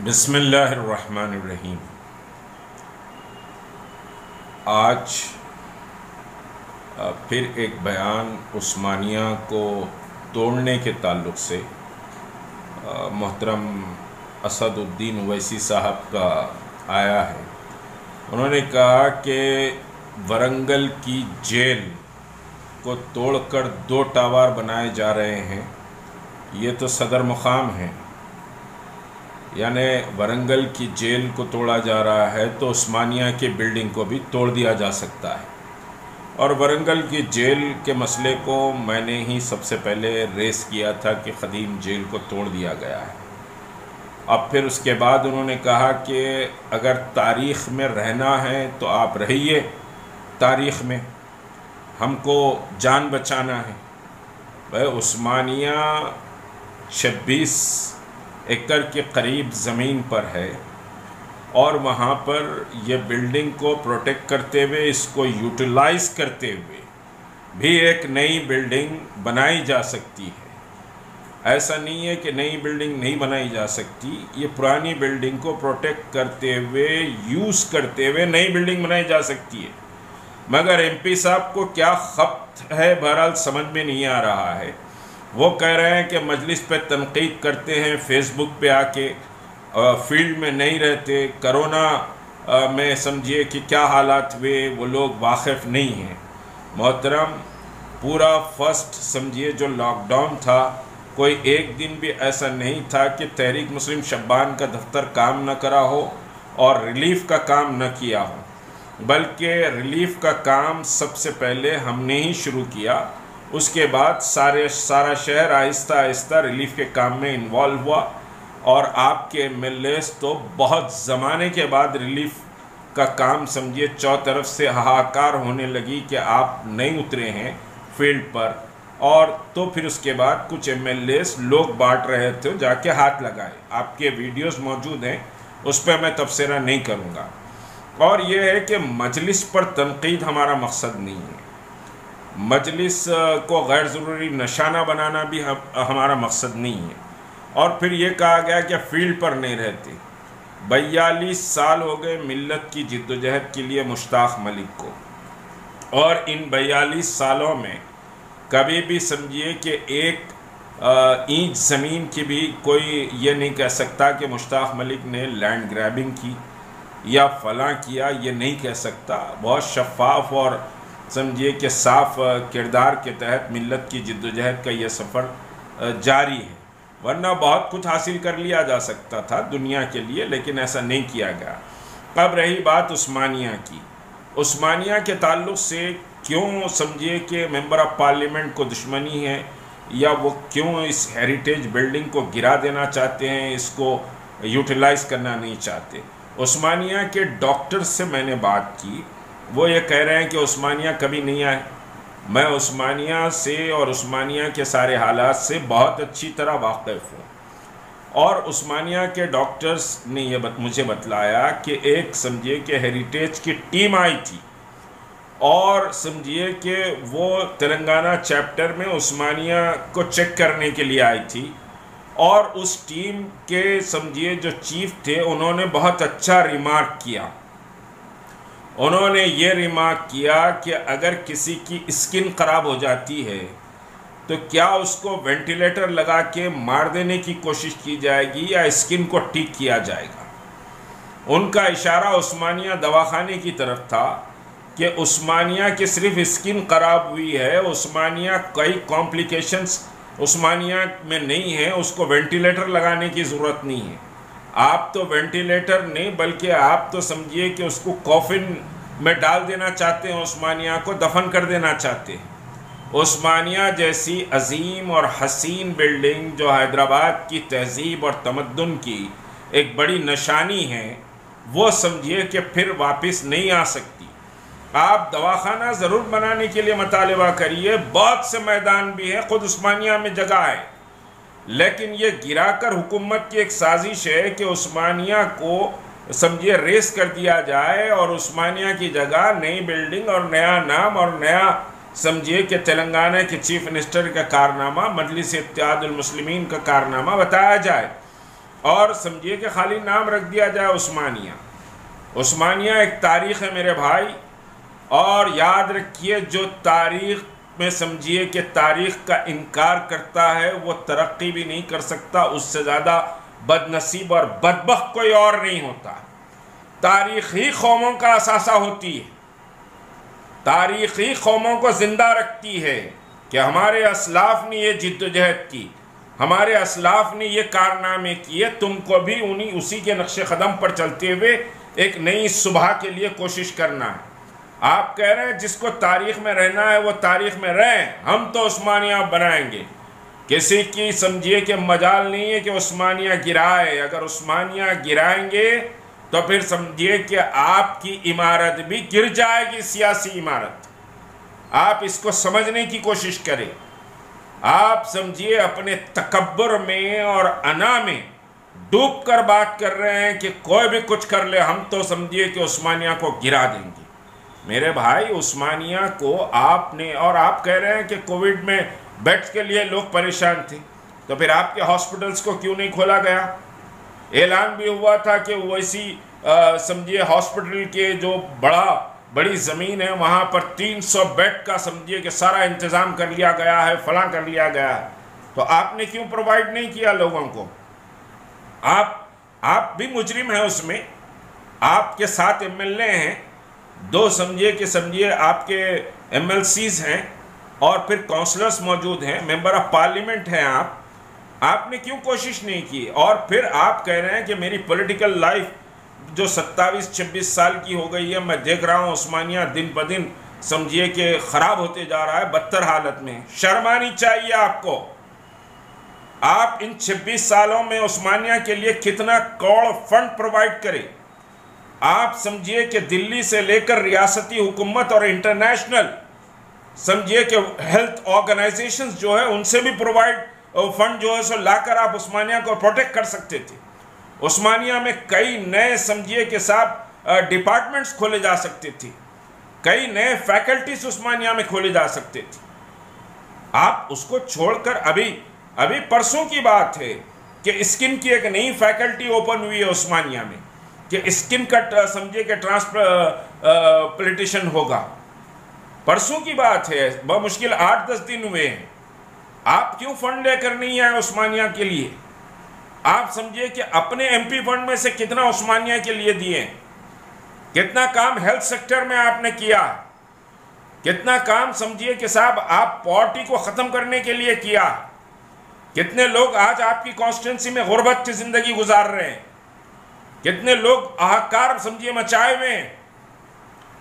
बिस्मिल्लाहिर्रहमानिर्रहीम। आज फिर एक बयान उस्मानिया को तोड़ने के ताल्लुक़ से मोहतरम असदुद्दीन ओवैसी साहब का आया है। उन्होंने कहा कि वरंगल की जेल को तोड़कर 2 टावर बनाए जा रहे हैं, ये तो सदर मुकाम है, यानी वरंगल की जेल को तोड़ा जा रहा है तो उस्मानिया की बिल्डिंग को भी तोड़ दिया जा सकता है। और वरंगल की जेल के मसले को मैंने ही सबसे पहले रेस किया था कि क़दीम जेल को तोड़ दिया गया है। अब फिर उसके बाद उन्होंने कहा कि अगर तारीख़ में रहना है तो आप रहिए तारीख़ में, हमको जान बचाना है। वह उस्मानिया 26 एकड़ के करीब ज़मीन पर है और वहाँ पर यह बिल्डिंग को प्रोटेक्ट करते हुए, इसको यूटिलाइज़ करते हुए भी एक नई बिल्डिंग बनाई जा सकती है। ऐसा नहीं है कि नई बिल्डिंग नहीं बनाई जा सकती, ये पुरानी बिल्डिंग को प्रोटेक्ट करते हुए, यूज़ करते हुए नई बिल्डिंग बनाई जा सकती है। मगर एमपी साहब को क्या खपत है, बहरहाल समझ में नहीं आ रहा है। वो कह रहे हैं कि मजलिस पे तनकीद करते हैं, फेसबुक पे आके फील्ड में नहीं रहते, करोना में समझिए कि क्या हालात हुए वो लोग वाकिफ़ नहीं हैं। मोहतरम, पूरा फर्स्ट समझिए जो लॉकडाउन था, कोई एक दिन भी ऐसा नहीं था कि तहरीक मुस्लिम शब्बान का दफ्तर काम न करा हो और रिलीफ़ का काम न किया हो, बल्कि रिलीफ़ का काम सबसे पहले हमने ही शुरू किया। उसके बाद सारा शहर आहिस्ता आहिस्ता रिलीफ़ के काम में इन्वॉल्व हुआ और आपके एमएलएस तो बहुत ज़माने के बाद रिलीफ़ का काम समझिए चौतरफ से हाहाकार होने लगी कि आप नहीं उतरे हैं फील्ड पर। और तो फिर उसके बाद कुछ एमएलएस लोग बांट रहे थे, जाके हाथ लगाए। आपके वीडियोस मौजूद हैं, उस पर मैं तबसरा नहीं करूँगा। और ये है कि मजलिस पर तनकीद हमारा मकसद नहीं है, मजलिस को गैर ज़रूरी निशाना बनाना भी हमारा मकसद नहीं है। और फिर ये कहा गया कि फील्ड पर नहीं रहते। 42 साल हो गए मिल्लत की जिद्दोजहद के लिए मुश्ताक मलिक को, और इन 42 सालों में कभी भी समझिए कि एक इंच ज़मीन की भी कोई ये नहीं कह सकता कि मुश्ताक मलिक ने लैंड ग्रैबिंग की या फलां किया, ये नहीं कह सकता। बहुत शफाफ और समझिए कि साफ किरदार के तहत मिल्लत की जिद्दोजहद का यह सफ़र जारी है, वरना बहुत कुछ हासिल कर लिया जा सकता था दुनिया के लिए, लेकिन ऐसा नहीं किया गया। अब रही बात उस्मानिया की, उस्मानिया के ताल्लुक़ से क्यों समझिए कि मेंबर ऑफ़ पार्लियामेंट को दुश्मनी है, या वो क्यों इस हेरिटेज बिल्डिंग को गिरा देना चाहते हैं, इसको यूटिलाइज़ करना नहीं चाहते। उस्मानिया के डॉक्टर से मैंने बात की, वो ये कह रहे हैं कि उस्मानिया कभी नहीं आए। मैं उस्मानिया से और उस्मानिया के सारे हालात से बहुत अच्छी तरह वाकिफ़ हूँ, और उस्मानिया के डॉक्टर्स ने ये मुझे बतलाया कि एक समझिए कि हेरिटेज की टीम आई थी, और समझिए कि वो तेलंगाना चैप्टर में उस्मानिया को चेक करने के लिए आई थी, और उस टीम के समझिए जो चीफ थे, उन्होंने बहुत अच्छा रिमार्क किया। उन्होंने ये रिमार्क किया कि अगर किसी की स्किन ख़राब हो जाती है तो क्या उसको वेंटिलेटर लगा के मार देने की कोशिश की जाएगी या स्किन को ठीक किया जाएगा। उनका इशारा उस्मानिया दवाखाने की तरफ था कि उस्मानिया की सिर्फ स्किन ख़राब हुई है, उस्मानिया कई कॉम्प्लिकेशंस उस्मानिया में नहीं है, उसको वेंटिलेटर लगाने की ज़रूरत नहीं है। आप तो वेंटिलेटर नहीं, बल्कि आप तो समझिए कि उसको कॉफिन में डाल देना चाहते हैं, उस्मानिया को दफन कर देना चाहते हैं। उस्मानिया जैसी अजीम और हसीन बिल्डिंग जो हैदराबाद की तहजीब और तमद्दुन की एक बड़ी निशानी है, वो समझिए कि फिर वापस नहीं आ सकती। आप दवाखाना ज़रूर बनाने के लिए मुतालबा करिए, बहुत से मैदान भी हैं, ख़ुद उस्मानिया में जगह है, लेकिन ये गिराकर हुकूमत की एक साजिश है कि उस्मानिया को समझिए रेस कर दिया जाए और उस्मानिया की जगह नई बिल्डिंग और नया नाम और नया समझिए कि तेलंगाना के चीफ मिनिस्टर का कारनामा, मजलिस इत्तेहादुल मुस्लिमीन का कारनामा बताया जाए और समझिए कि खाली नाम रख दिया जाए उस्मानिया। उस्मानिया एक तारीख़ है मेरे भाई, और याद रखिए जो तारीख़ में समझिए कि तारीख़ का इनकार करता है वो तरक्की भी नहीं कर सकता, उससे ज़्यादा बदनसीब और बदबख्त कोई और नहीं होता। तारीख़ ही कौमों का असासा होती है, तारीख़ ही कौमों को ज़िंदा रखती है कि हमारे असलाफ़ ने ये जिद्दोजहद की, हमारे असलाफ़ ने ये कारनामे किए, तुमको भी उसी के नक्शे कदम पर चलते हुए एक नई सुबह के लिए कोशिश करना है। आप कह रहे हैं जिसको तारीख़ में रहना है वो तारीख़ में रहें, हम तो उस्मानिया बनाएंगे। किसी की समझिए कि मजाल नहीं है कि उस्मानिया गिराए। अगर उस्मानिया गिराएंगे तो फिर समझिए कि आपकी इमारत भी गिर जाएगी, सियासी इमारत। आप इसको समझने की कोशिश करें। आप समझिए अपने तकब्बुर में और अना में डूब कर बात कर रहे हैं कि कोई भी कुछ कर ले, हम तो समझिए कि उस्मानिया को गिरा देंगे। मेरे भाई, उस्मानिया को आपने, और आप कह रहे हैं कि कोविड में बेड्स के लिए लोग परेशान थे, तो फिर आपके हॉस्पिटल्स को क्यों नहीं खोला गया? ऐलान भी हुआ था कि वैसी समझिए हॉस्पिटल के जो बड़ी ज़मीन है वहाँ पर 300 बेड का समझिए कि सारा इंतज़ाम कर लिया गया है, फला कर लिया गया है, तो आपने क्यों प्रोवाइड नहीं किया लोगों को? आप भी मुजरिम हैं उसमें। आपके साथ एमएलए हैं, दो समझिए आपके एमएलसीज हैं और फिर काउंसलर्स मौजूद हैं, मेंबर ऑफ पार्लियामेंट हैं आपने क्यों कोशिश नहीं की? और फिर आप कह रहे हैं कि मेरी पॉलिटिकल लाइफ जो 27-26 साल की हो गई है, मैं देख रहा हूँ उस्मानिया दिन ब दिन समझिए कि ख़राब होते जा रहा है, बदतर हालत में। शर्म आनी चाहिए आपको। आप इन 26 सालों में उस्मानिया के लिए कितना करोड़ फंड प्रोवाइड करें। आप समझिए कि दिल्ली से लेकर रियासती हुकूमत और इंटरनेशनल समझिए कि हेल्थ ऑर्गेनाइजेशंस जो है उनसे भी प्रोवाइड फंड जो है सो लाकर आप उस्मानिया को प्रोटेक्ट कर सकते थे। उस्मानिया में कई नए समझिए कि साहब डिपार्टमेंट्स खोले जा सकते थे, कई नए फैकल्टीज उस्मानिया में खोले जा सकते थे। आप उसको छोड़कर अभी परसों की बात है कि स्किन की एक नई फैकल्टी ओपन हुई है उस्मानिया में कि स्किन का समझिए कि ट्रांसप्लांटेशन होगा। परसों की बात है, बहुत मुश्किल 8-10 दिन हुए हैं। आप क्यों फंड लेकर नहीं आए उस्मानिया के लिए? आप समझिए कि अपने एमपी फंड में से कितना उस्मानिया के लिए दिए, कितना काम हेल्थ सेक्टर में आपने किया, कितना काम समझिए कि साहब आप पॉवर्टी को ख़त्म करने के लिए किया। कितने लोग आज आपकी कॉन्स्टिट्यूंसी में गुर्बत की ज़िंदगी गुजार रहे हैं, कितने लोग हाहाकार समझिए मचाए हुए हैं,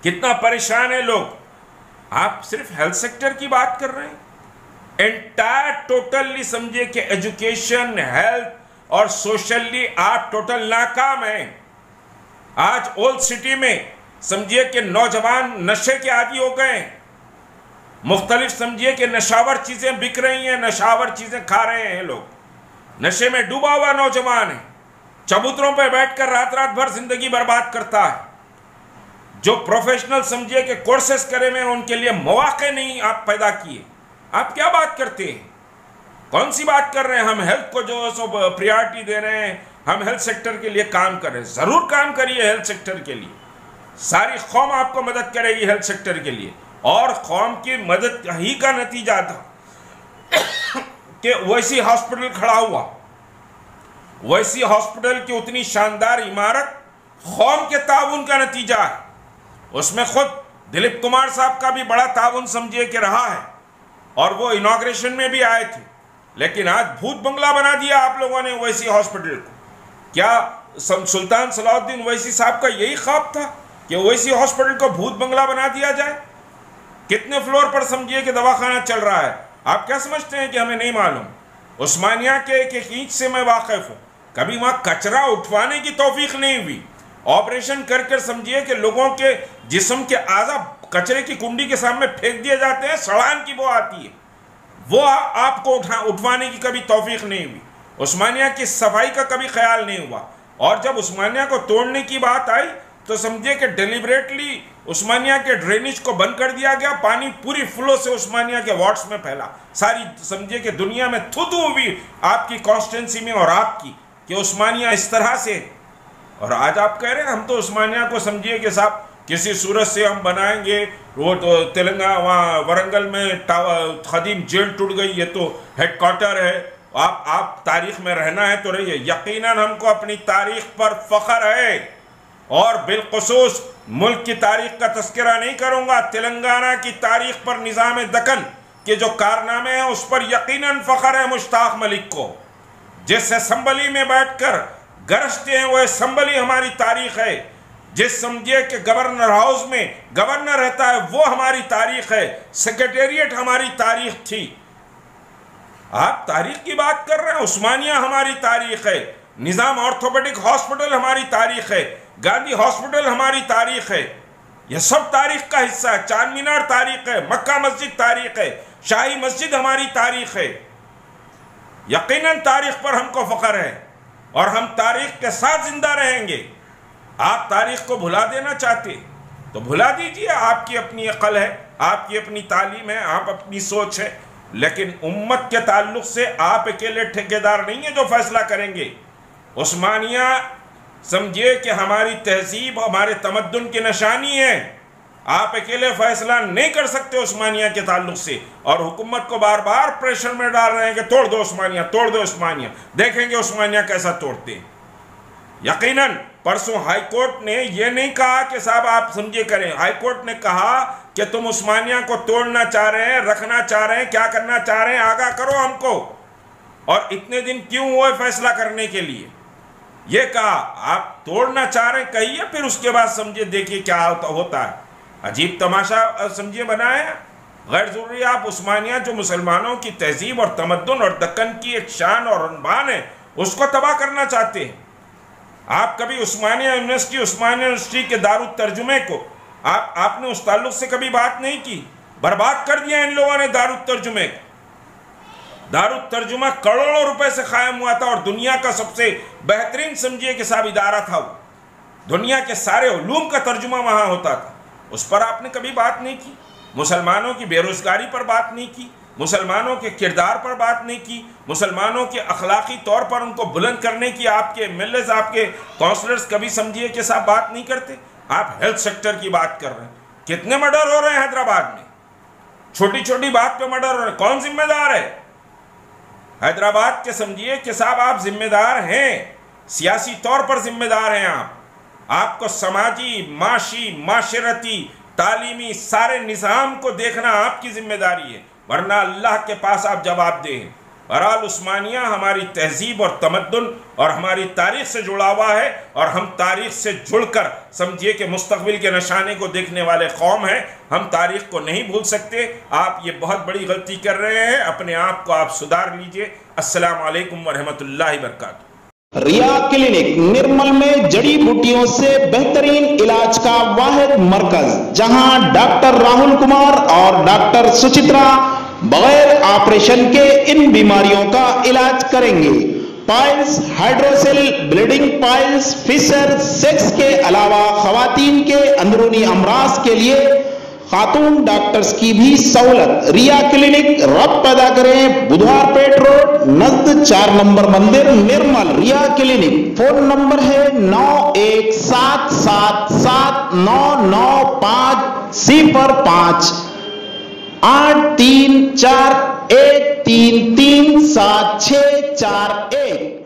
कितना परेशान है लोग। आप सिर्फ हेल्थ सेक्टर की बात कर रहे हैं। एंटायर टोटली समझिए कि एजुकेशन, हेल्थ और सोशली आप टोटल नाकाम हैं। आज ओल्ड सिटी में समझिए कि नौजवान नशे के आदी हो गए, मुख्तलिफ समझिए कि नशावर चीज़ें बिक रही हैं, नशावर चीज़ें खा रहे हैं लोग, नशे में डूबा हुआ नौजवान है, चबूतरों पर बैठकर रात भर जिंदगी बर्बाद करता है। जो प्रोफेशनल समझिए कि कोर्सेस करे हुए उनके लिए मौके नहीं आप पैदा किए। आप क्या बात करते हैं? कौन सी बात कर रहे हैं? हम हेल्थ को जो सो प्रायोरिटी दे रहे हैं, हम हेल्थ सेक्टर के लिए काम कर रहे हैं। ज़रूर काम करिए हेल्थ सेक्टर के लिए, सारी कौम आपको मदद करेगी हेल्थ सेक्टर के लिए। और कौम की मदद ही का नतीजा था कि वैसी हॉस्पिटल खड़ा हुआ, वैसी हॉस्पिटल की उतनी शानदार इमारत कौम के ताउन का नतीजा है। उसमें खुद दिलीप कुमार साहब का भी बड़ा ताउन समझिए कि रहा है और वो इनॉग्रेशन में भी आए थे। लेकिन आज भूत बंगला बना दिया आप लोगों ने वैसी हॉस्पिटल को। क्या सुल्तान सलाउद्दीन वैसी साहब का यही ख्वाब था कि वैसी हॉस्पिटल को भूत बंगला बना दिया जाए? कितने फ्लोर पर समझिए कि दवाखाना चल रहा है। आप क्या समझते हैं कि हमें नहीं मालूम? उस्मानिया के एक ईंच से मैं वाकिफ हूँ। कभी वहाँ कचरा उठवाने की तौफीक नहीं हुई। ऑपरेशन कर समझिए कि लोगों के जिस्म के आज़ा कचरे की कुंडी के सामने फेंक दिए जाते हैं, सड़ान की वो आती है, वो आपको उठवाने की कभी तौफीक नहीं हुई। उस्मानिया की सफाई का कभी ख्याल नहीं हुआ। और जब उस्मानिया को तोड़ने की बात आई तो समझिए कि डिलिबरेटली उस्मानिया के ड्रेनेज को बंद कर दिया गया, पानी पूरी फ्लो से उस्मानिया के वार्ड्स में फैला। सारी समझिए कि दुनिया में थू हुई आपकी कॉन्स्टिट्यूंसी में और आपकी, कि उस्मानिया इस तरह से। और आज आप कह रहे हैं हम तो उस्मानिया को समझिए कि साहब किसी सूरत से हम बनाएंगे, वो तो तेलंगाना वहाँ वरंगल में खदीम जेल टूट गई, ये तो हेडक्वार्टर है, आप तारीख में रहना है तो रहिए। यकीनन हमको अपनी तारीख पर फख्र है, और बिलखुसूस मुल्क की तारीख का तस्करा नहीं करूँगा, तेलंगाना की तारीख पर निज़ाम दक्कन के जो कारनामे हैं उस पर यकीनन फख्र है मुश्ताक मलिक को। जिस असम्बली में बैठकर गरजते हैं वो असम्बली हमारी तारीख है। जिस समझिए कि गवर्नर हाउस में गवर्नर रहता है वो हमारी तारीख है। सेक्रेटेरिएट हमारी तारीख थी। आप तारीख की बात कर रहे हैं, उस्मानिया हमारी तारीख है, निज़ाम ऑर्थोपेडिक हॉस्पिटल हमारी तारीख है, गांधी हॉस्पिटल हमारी तारीख है, यह सब तारीख का हिस्सा है। चांद मीनार तारीख है, मक्का मस्जिद तारीख है, शाही मस्जिद हमारी तारीख है। यकीनन तारीख पर हमको फख्र है और हम तारीख के साथ जिंदा रहेंगे। आप तारीख को भुला देना चाहते तो भुला दीजिए, आपकी अपनी अक्ल है, आपकी अपनी तालीम है, आप अपनी सोच है, लेकिन उम्मत के ताल्लुक से आप अकेले ठेकेदार नहीं है जो फैसला करेंगे। उस्मानिया समझिए कि हमारी तहजीब, हमारे तमद्दुन की निशानी है। आप अकेले फैसला नहीं कर सकते उस्मानिया के ताल्लुक से, और हुकूमत को बार बार प्रेशर में डाल रहे हैं कि तोड़ दो उस्मानिया, तोड़ दो उस्मानिया। देखेंगे उस्मानिया कैसा तोड़ते हैं। यकीनन परसों हाई कोर्ट ने यह नहीं कहा कि साहब आप समझिए करें, हाई कोर्ट ने कहा कि तुम उस्मानिया को तोड़ना चाह रहे हैं, रखना चाह रहे हैं, क्या करना चाह रहे हैं, आगाह करो हमको। और इतने दिन क्यों हुए फैसला करने के लिए? ये कहा आप तोड़ना चाह रहे हैं कहिए, फिर उसके बाद समझिए देखिए क्या होता है। अजीब तमाशा समझिए बनाया। गैर जरूरी आप उस्मानिया जो मुसलमानों की तहजीब और तमद्दुन और दक्कन की एक शान और अनबान है उसको तबाह करना चाहते हैं। आप कभी उस्मानिया यूनिवर्सिटी के दारुल तर्जुमे को आपने उस ताल्लुक से कभी बात नहीं की। बर्बाद कर दिया इन लोगों ने दारुल तर्जुमे को। दारुल तर्जुमा करोड़ों रुपए से कायम हुआ था और दुनिया का सबसे बेहतरीन समझिए कि साहब इदारा था वो। दुनिया के सारे उलूम का तर्जुमा वहां होता था, उस पर आपने कभी बात नहीं की। मुसलमानों की बेरोजगारी पर बात नहीं की, मुसलमानों के किरदार पर बात नहीं की, मुसलमानों के अखलाकी तौर पर उनको बुलंद करने की आपके एमएलएज, आपके काउंसलर्स कभी समझिए कि साहब बात नहीं करते। आप हेल्थ सेक्टर की बात कर रहे हैं, कितने मर्डर हो रहे हैं हैदराबाद में, छोटी छोटी बात पे मर्डर हो रहे हैं, कौन जिम्मेदार है? हैदराबाद के समझिए कि साहब आप जिम्मेदार हैं, सियासी तौर पर जिम्मेदार हैं आपको समाजी, माशी, माशरती, तालीमी सारे निज़ाम को देखना आपकी जिम्मेदारी है, वरना अल्लाह के पास आप जवाब दें। बहरहाल उस्मानिया हमारी तहजीब और तमद्दुन और हमारी तारीख से जुड़ा हुआ है, और हम तारीख से जुड़कर समझिए कि मुस्तक़बिल के निशाने को देखने वाले कौम हैं। हम तारीख को नहीं भूल सकते। आप ये बहुत बड़ी गलती कर रहे हैं, अपने आप को आप सुधार लीजिए। अस्सलामु अलैकुम वरहमतुल्लाहि वबरकातुहू। रिया क्लिनिक निर्मल में जड़ी बूटियों से बेहतरीन इलाज का वाहिद मरकज, जहां डॉक्टर राहुल कुमार और डॉक्टर सुचित्रा बगैर ऑपरेशन के इन बीमारियों का इलाज करेंगे। Piles, hydrocele, bleeding piles, fissure, sex के अलावा खवातीन के अंदरूनी अमराज के लिए खातून डॉक्टर्स की भी सहूलत। रिया क्लिनिक रब पैदा करें, बुधवार पेट रोड नजद 4 नंबर मंदिर निर्मल। रिया क्लिनिक फोन नंबर है 9177799505 834133761।